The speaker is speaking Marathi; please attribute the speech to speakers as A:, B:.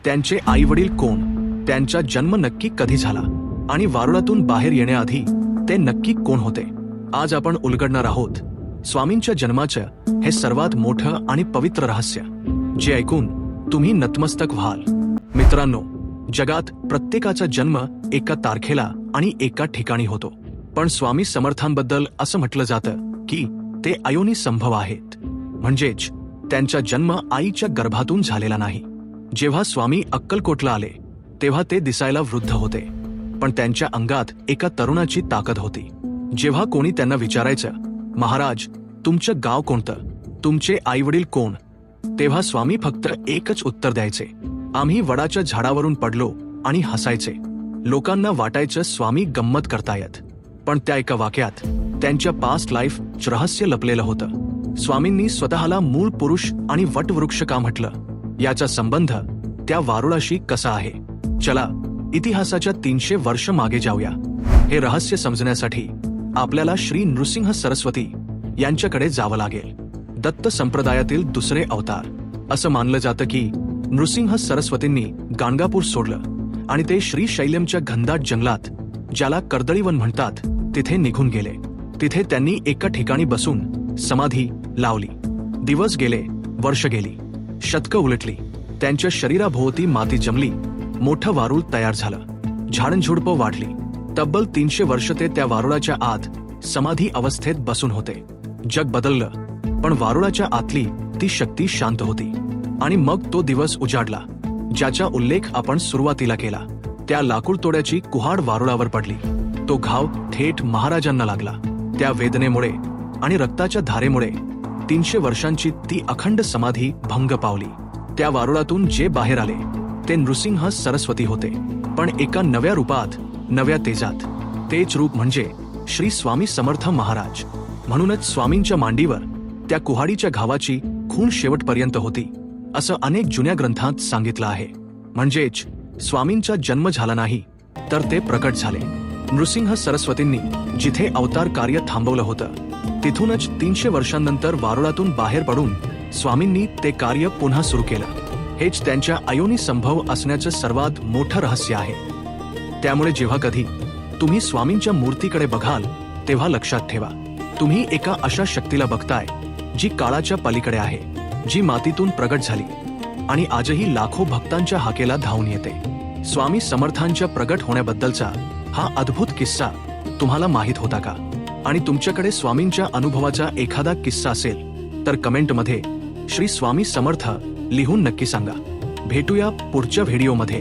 A: त्यांचे आई वडील कोण, त्यांचा जन्म नक्की कधी झाला आणि वारुळातून बाहेर येण्याआधी ते नक्की कोण होते, आज आपण उलगडणार आहोत स्वामींच्या जन्माचं हे सर्वात मोठं आणि पवित्र रहस्य, जे ऐकून तुम्ही नतमस्तक व्हाल. मित्रांनो, जगात प्रत्येकाचा जन्म एका तारखेला आणि एका ठिकाणी होतो, पण स्वामी समर्थांबद्दल असं म्हटलं जातं की ते अयोनी संभव आहेत, म्हणजेच त्यांचा जन्म आईच्या गर्भातून झालेला नाही. जेव्हा स्वामी अक्कलकोटला आले तेव्हा ते दिसायला वृद्ध होते, पण त्यांच्या अंगात एका तरुणाची ताकद होती. जेव्हा कोणी त्यांना विचारायचं, महाराज तुमचं गाव कोणतं, तुमचे आईवडील कोण, तेव्हा स्वामी फक्त एकच उत्तर द्यायचे, आम्ही वडाच्या झाडावरून पडलो, आणि हसायचे. लोकांना वाटायचं स्वामी गंमत करतायत, पण त्या एका वाक्यात त्यांच्या पास्ट लाईफ रहस्य लपलेलं होतं. स्वामींनी स्वतःला मूळ पुरुष आणि वटवृक्ष का म्हटलं, याचा संबंध त्या वारुळाशी कसा आहे, चला इतिहासाच्या 300 वर्ष मागे जाऊया. हे रहस्य समजण्यासाठी आपल्याला श्री नृसिंह सरस्वती यांच्याकडे जावं लागेल. दत्त संप्रदायातील दुसरे अवतार. असं मानलं जातं की नृसिंह सरस्वतींनी गाणगापूर सोडलं आणि ते श्रीशैल्यमच्या घनदाट जंगलात, ज्याला कर्दळीवन म्हणतात, तिथे निघून गेले. तिथे त्यांनी एका ठिकाणी बसून समाधी लावली. दिवस गेले, वर्ष गेली, शतकं उलटली, त्यांच्या शरीराभोवती माती जमली, मोठं वारुळ तयार झालं, झाडझुडपं वाढली. तब्बल 300 वर्ष ते त्या वारुळाच्या आत समाधी अवस्थेत बसून होते. जग बदललं, पण वारुळाच्या आतली ती शक्ती शांत होती. आणि मग तो दिवस उजाडला, ज्याचा उल्लेख आपण सुरुवातीला केला. त्या लाकूड तोड्याची कुहाड वारुळावर पडली. तो घाव थेट महाराजांना लागला. त्या वेदनेमुळे आणि रक्ताच्या धारेमुळे 300 वर्षांची ती अखंड समाधी भंग पावली. त्या वारुळातून जे बाहेर आले ते नृसिंह सरस्वती होते, पण एका नव्या रूपात, नव्या तेजात. तेच रूप म्हणजे श्री स्वामी समर्थ महाराज. म्हणूनच स्वामींच्या मांडीवर त्या कुहाडीच्या घावाची खूण शेवटपर्यंत होती, असं अनेक जुन्या ग्रंथांत सांगितलं आहे. म्हणजेच स्वामींचा जन्म झाला नाही, तर ते प्रकट झाले. नृसिंह सरस्वतींनी जिथे अवतार कार्य थांबवलं होतं, तिथूनच 300 वर्षांनंतर वारुळातून बाहेर पडून स्वामींनी ते कार्य पुन्हा सुरू केलं. हेच त्यांच्या अयोनी संभव असण्याचं सर्वात मोठं रहस्य आहे. त्यामुळे जेव्हा कधी तुम्ही स्वामींच्या मूर्तीकडे बघाल, तेव्हा लक्षात ठेवा, तुम्ही एका अशा शक्तीला बघताय जी काळाच्या पलीकडे आहे, जी मातीतून प्रगट झाली आणि आजही लाखो भक्तांच्या हाकेला धावून येते. स्वामी समर्थांच्या प्रगट होण्याबद्दलचा हा अद्भुत किस्सा तुम्हाला माहित होता का? आणि तुमच्याकडे स्वामींच्या अनुभवाचा एखादा किस्सा असेल तर कमेंटमध्ये श्री स्वामी समर्थ लिहून नक्की सांगा. भेटूया पुढच्या व्हिडिओमध्ये.